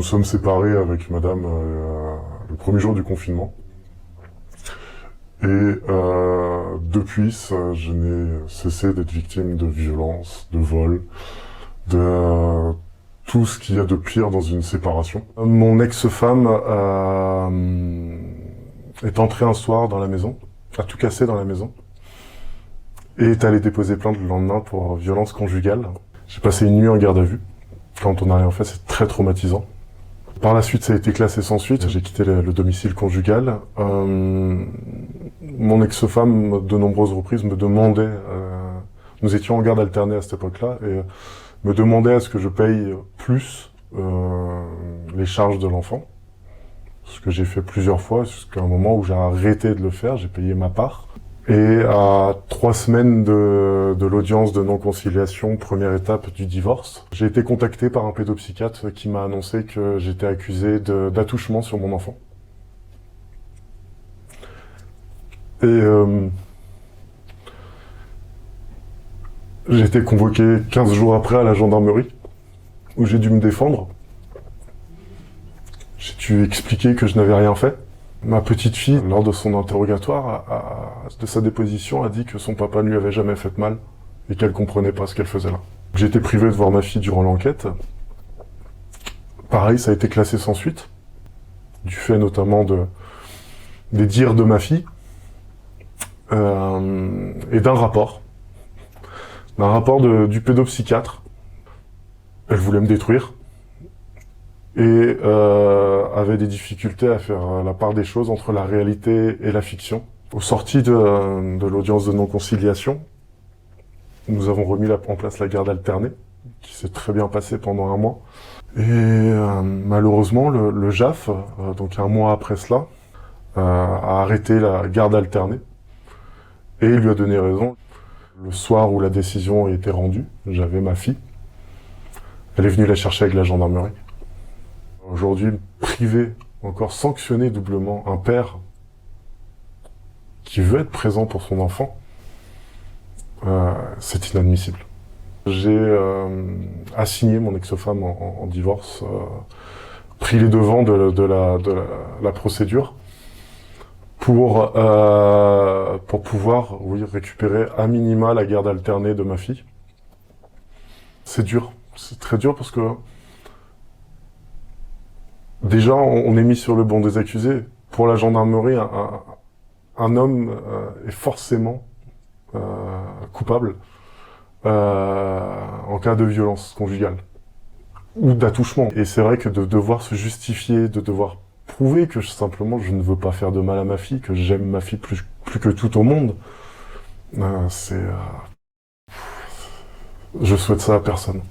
nous sommes séparés avec madame le premier jour du confinement. Et depuis, je n'ai cessé d'être victime de violences, de vols, de tout ce qu'il y a de pire dans une séparation. Mon ex-femme est entrée un soir dans la maison, a tout cassé dans la maison, et est allée déposer plainte le lendemain pour violence conjugale. J'ai passé une nuit en garde à vue. Quand on n'a rien fait, c'est très traumatisant. Par la suite, ça a été classé sans suite. J'ai quitté le domicile conjugal. Mon ex-femme, de nombreuses reprises, me demandait... nous étions en garde alternée à cette époque-là, et me demandait à ce que je paye plus les charges de l'enfant. Ce que j'ai fait plusieurs fois, jusqu'à un moment où j'ai arrêté de le faire, j'ai payé ma part. Et à 3 semaines de l'audience de non-conciliation, première étape du divorce, j'ai été contacté par un pédopsychiatre qui m'a annoncé que j'étais accusé d'attouchement sur mon enfant. Et j'ai été convoqué 15 jours après à la gendarmerie, où j'ai dû me défendre. J'ai dû expliquer que je n'avais rien fait. Ma petite fille, lors de son interrogatoire, de sa déposition, a dit que son papa ne lui avait jamais fait de mal et qu'elle comprenait pas ce qu'elle faisait là. J'ai été privé de voir ma fille durant l'enquête. Pareil, ça a été classé sans suite, du fait notamment des dires de ma fille et d'un rapport du pédopsychiatre. Elle voulait me détruire. Et avait des difficultés à faire la part des choses entre la réalité et la fiction. Au sorti de l'audience de non-conciliation, nous avons remis en place la garde alternée, qui s'est très bien passée pendant 1 mois. Et malheureusement, le JAF, donc 1 mois après cela, a arrêté la garde alternée et il lui a donné raison. Le soir où la décision a été rendue, j'avais ma fille. Elle est venue la chercher avec la gendarmerie. Aujourd'hui, privé, encore sanctionné doublement, un père qui veut être présent pour son enfant, c'est inadmissible. J'ai assigné mon ex-femme en divorce, pris les devants de la procédure pour pouvoir récupérer à minima la garde alternée de ma fille. C'est dur, c'est très dur parce que déjà, on est mis sur le banc des accusés. Pour la gendarmerie, un homme est forcément coupable en cas de violence conjugale ou d'attouchement. Et c'est vrai que de devoir se justifier, de devoir prouver que simplement je ne veux pas faire de mal à ma fille, que j'aime ma fille plus que tout au monde, je souhaite ça à personne.